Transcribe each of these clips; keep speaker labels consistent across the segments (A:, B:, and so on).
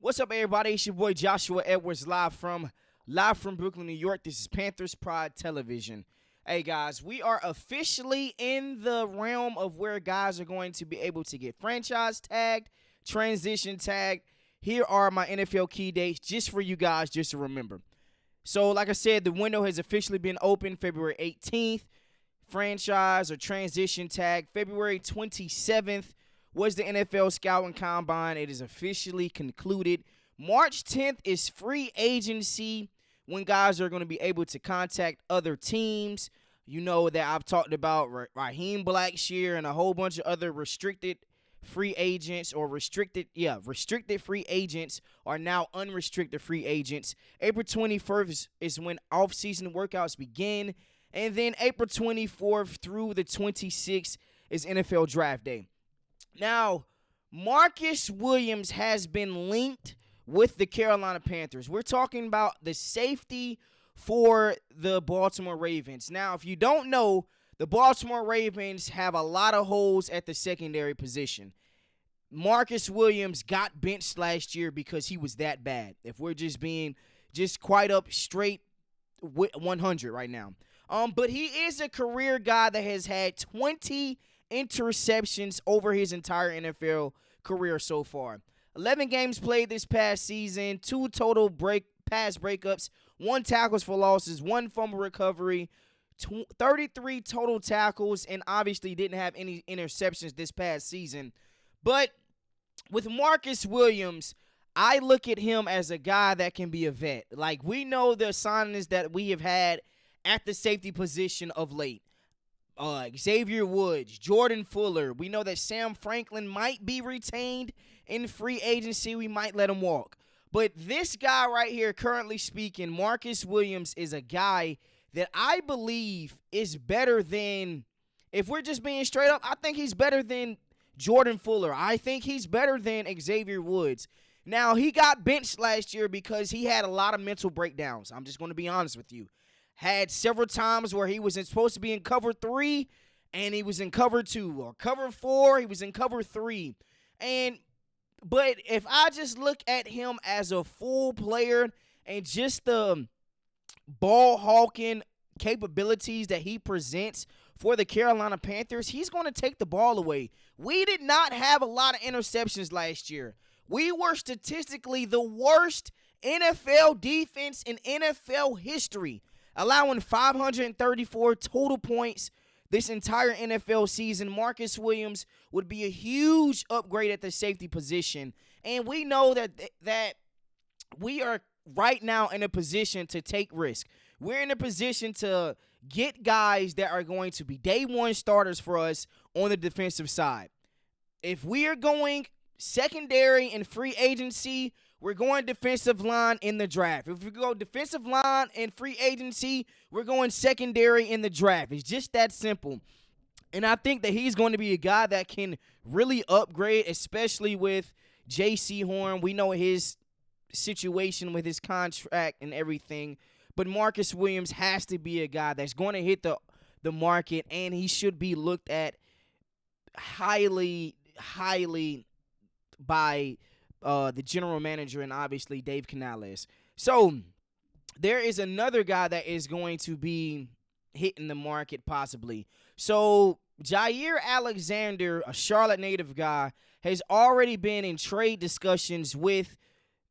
A: What's up, everybody? It's your boy Joshua Edwards, live from Brooklyn, New York. This is Panthers Pride Television. Hey guys, we are officially in the realm of where guys are going to be able to get franchise tagged, transition tagged. Here are my NFL key dates just for you guys, just to remember. So, like I said, the window has officially been open February 18th. Franchise or transition tag February 27th was the NFL Scouting Combine. It is officially concluded. March 10th is free agency, when guys are going to be able to contact other teams. You know that I've talked about Raheem Blackshear and a whole bunch of other restricted free agents or restricted free agents are now unrestricted free agents. April 21st is when offseason workouts begin. And then April 24th through the 26th is NFL Draft Day. Now, Marcus Williams has been linked with the Carolina Panthers. We're talking about the safety for the Baltimore Ravens. Now, if you don't know, the Baltimore Ravens have a lot of holes at the secondary position. Marcus Williams got benched last year because he was that bad. If we're just being quite up straight 100 right now. But he is a career guy that has had 20 interceptions over his entire NFL career so far. 11 games played this past season, 2 total pass breakups, 1 tackles for losses, 1 fumble recovery, 33 total tackles, and obviously didn't have any interceptions this past season. But with Marcus Williams, I look at him as a guy that can be a vet. Like, we know the signings that we have had at the safety position of late. Xavier Woods, Jordan Fuller. We know that Sam Franklin might be retained in free agency. We might let him walk. But this guy right here, currently speaking, Marcus Williams, is a guy that I believe is better than, if we're just being straight up, I think he's better than Jordan Fuller. I think he's better than Xavier Woods. Now, he got benched last year because he had a lot of mental breakdowns. I'm just going to be honest with you. Had several times where he was supposed to be in cover 3, and he was in cover 2, or cover 4, he was in cover 3. But if I just look at him as a full player and just the ball hawking capabilities that he presents for the Carolina Panthers, he's going to take the ball away. We did not have a lot of interceptions last year. We were statistically the worst NFL defense in NFL history, allowing 534 total points this entire NFL season. Marcus Williams would be a huge upgrade at the safety position. And we know that we are right now in a position to take risk. We're in a position to get guys that are going to be day one starters for us on the defensive side. If we are going secondary and free agency, we're going defensive line in the draft. If we go defensive line and free agency, we're going secondary in the draft. It's just that simple. And I think that he's going to be a guy that can really upgrade, especially with J.C. Horn. We know his situation with his contract and everything. But Marcus Williams has to be a guy that's going to hit the market, and he should be looked at highly by the general manager and obviously Dave Canales. So there is another guy that is going to be hitting the market possibly. So Jaire Alexander, a Charlotte native guy, has already been in trade discussions with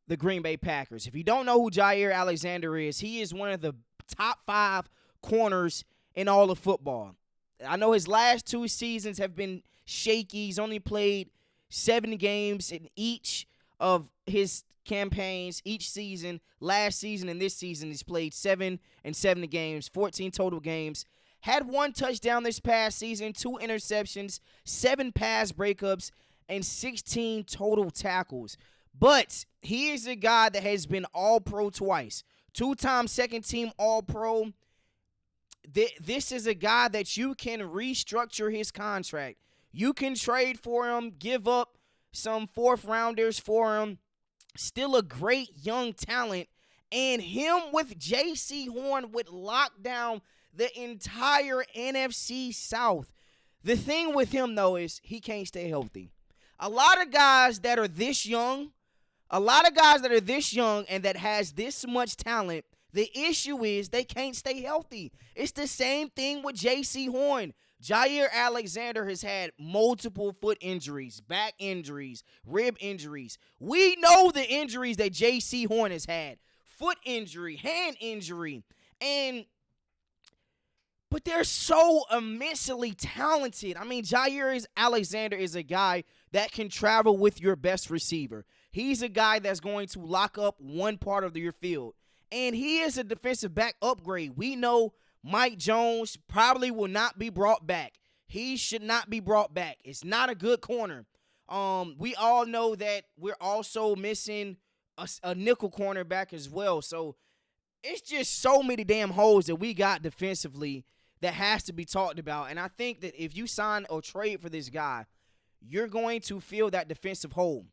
A: the Green Bay Packers. If you don't know who Jaire Alexander is, he is one of the top 5 corners in all of football. I know his last 2 seasons have been shaky. He's only played 7 games in each of his campaigns each season. Last season and this season, he's played 7 games, 14 total games. Had 1 touchdown this past season, 2 interceptions, 7 pass breakups, and 16 total tackles. But he is a guy that has been All-Pro twice. 2-time second-team All-Pro. This is a guy that you can restructure his contract. You can trade for him, give up some 4th-rounders for him. Still a great young talent. And him with J.C. Horn would lock down the entire NFC South. The thing with him, though, is he can't stay healthy. A lot of guys that are this young A lot of guys that are this young and that has this much talent, the issue is they can't stay healthy. It's the same thing with J.C. Horn. Jaire Alexander has had multiple foot injuries, back injuries, rib injuries. We know the injuries that J.C. Horn has had. Foot injury, hand injury. But they're so immensely talented. I mean, Jaire Alexander is a guy that can travel with your best receiver. He's a guy that's going to lock up one part of your field. And he is a defensive back upgrade. We know Mike Jones probably will not be brought back. He should not be brought back. It's not a good corner. We all know that we're also missing a nickel cornerback as well. So it's just so many damn holes that we got defensively that has to be talked about. And I think that if you sign or trade for this guy, you're going to fill that defensive hole.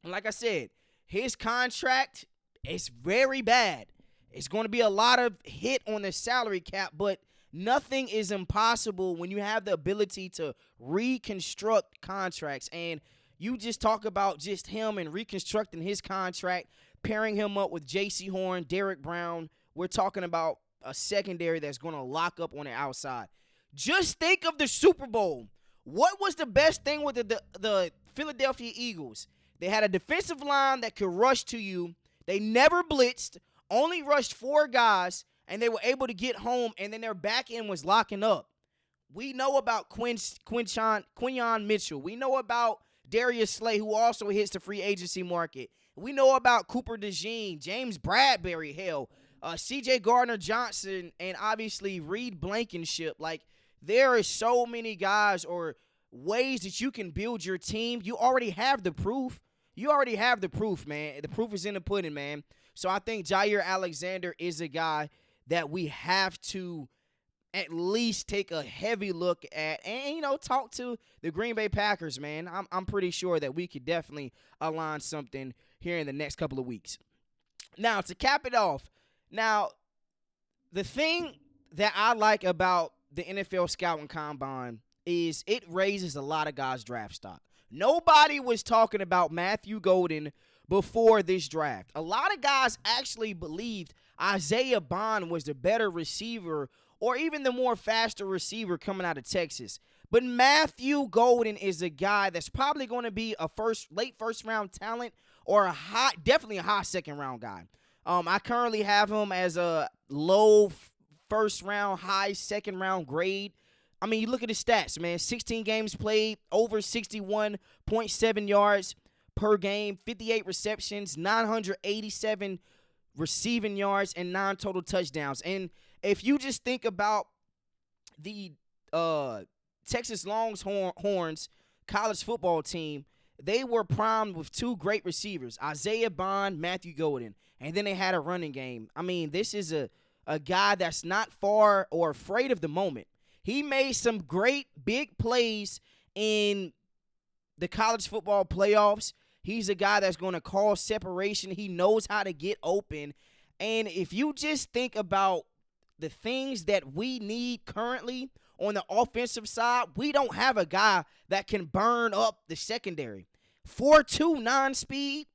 A: And like I said, his contract is very bad. It's going to be a lot of hit on the salary cap, but nothing is impossible when you have the ability to reconstruct contracts. And you just talk about just him and reconstructing his contract, pairing him up with J.C. Horn, Derek Brown. We're talking about a secondary that's going to lock up on the outside. Just think of the Super Bowl. What was the best thing with the Philadelphia Eagles? They had a defensive line that could rush to you. They never blitzed, only rushed 4 guys, and they were able to get home, and then their back end was locking up. We know about Quinyon Mitchell. We know about Darius Slay, who also hits the free agency market. We know about Cooper DeJean, James Bradbury, hell, C.J. Gardner-Johnson, and obviously Reed Blankenship. Like, there are so many guys or ways that you can build your team. You already have the proof. You already have the proof, man. The proof is in the pudding, man. So I think Jaire Alexander is a guy that we have to at least take a heavy look at and, talk to the Green Bay Packers, man. I'm pretty sure that we could definitely align something here in the next couple of weeks. Now, to cap it off, the thing that I like about the NFL Scouting Combine is it raises a lot of guys' draft stock. Nobody was talking about Matthew Golden before this draft. A lot of guys actually believed Isaiah Bond was the better receiver or even the more faster receiver coming out of Texas. But Matthew Golden is a guy that's probably going to be a late first round talent or definitely a high second round guy. I currently have him as a low first round, high second round grade. I mean, you look at his stats, man. 16 games played, over 61.7 yards per game, 58 receptions, 987 receiving yards, and 9 total touchdowns. And if you just think about the Texas Longhorns college football team, they were primed with 2 great receivers, Isaiah Bond, Matthew Golden. And then they had a running game. I mean, this is a guy that's not far or afraid of the moment. He made some great big plays in the college football playoffs. He's a guy that's going to cause separation. He knows how to get open. And if you just think about the things that we need currently on the offensive side, we don't have a guy that can burn up the secondary. 4.2 9-speed.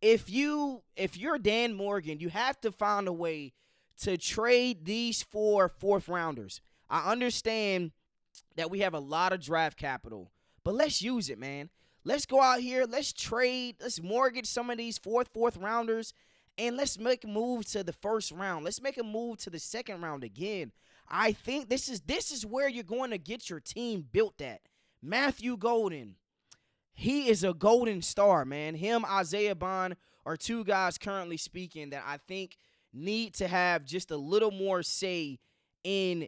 A: If you're Dan Morgan, you have to find a way to trade these 4 fourth-rounders. I understand that we have a lot of draft capital, but let's use it, man. Let's go out here. Let's trade. Let's mortgage some of these fourth rounders, and let's make a move to the first round. Let's make a move to the second round again. I think this is where you're going to get your team built at. Matthew Golden, he is a golden star, man. Him, Isaiah Bond are 2 guys currently speaking that I think need to have just a little more say in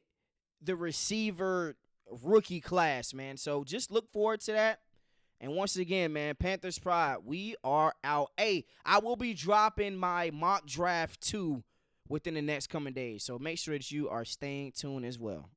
A: the receiver rookie class, man. So just look forward to that. And once again, man, Panthers Pride, we are out. Hey, I will be dropping my mock draft 2 within the next coming days. So make sure that you are staying tuned as well.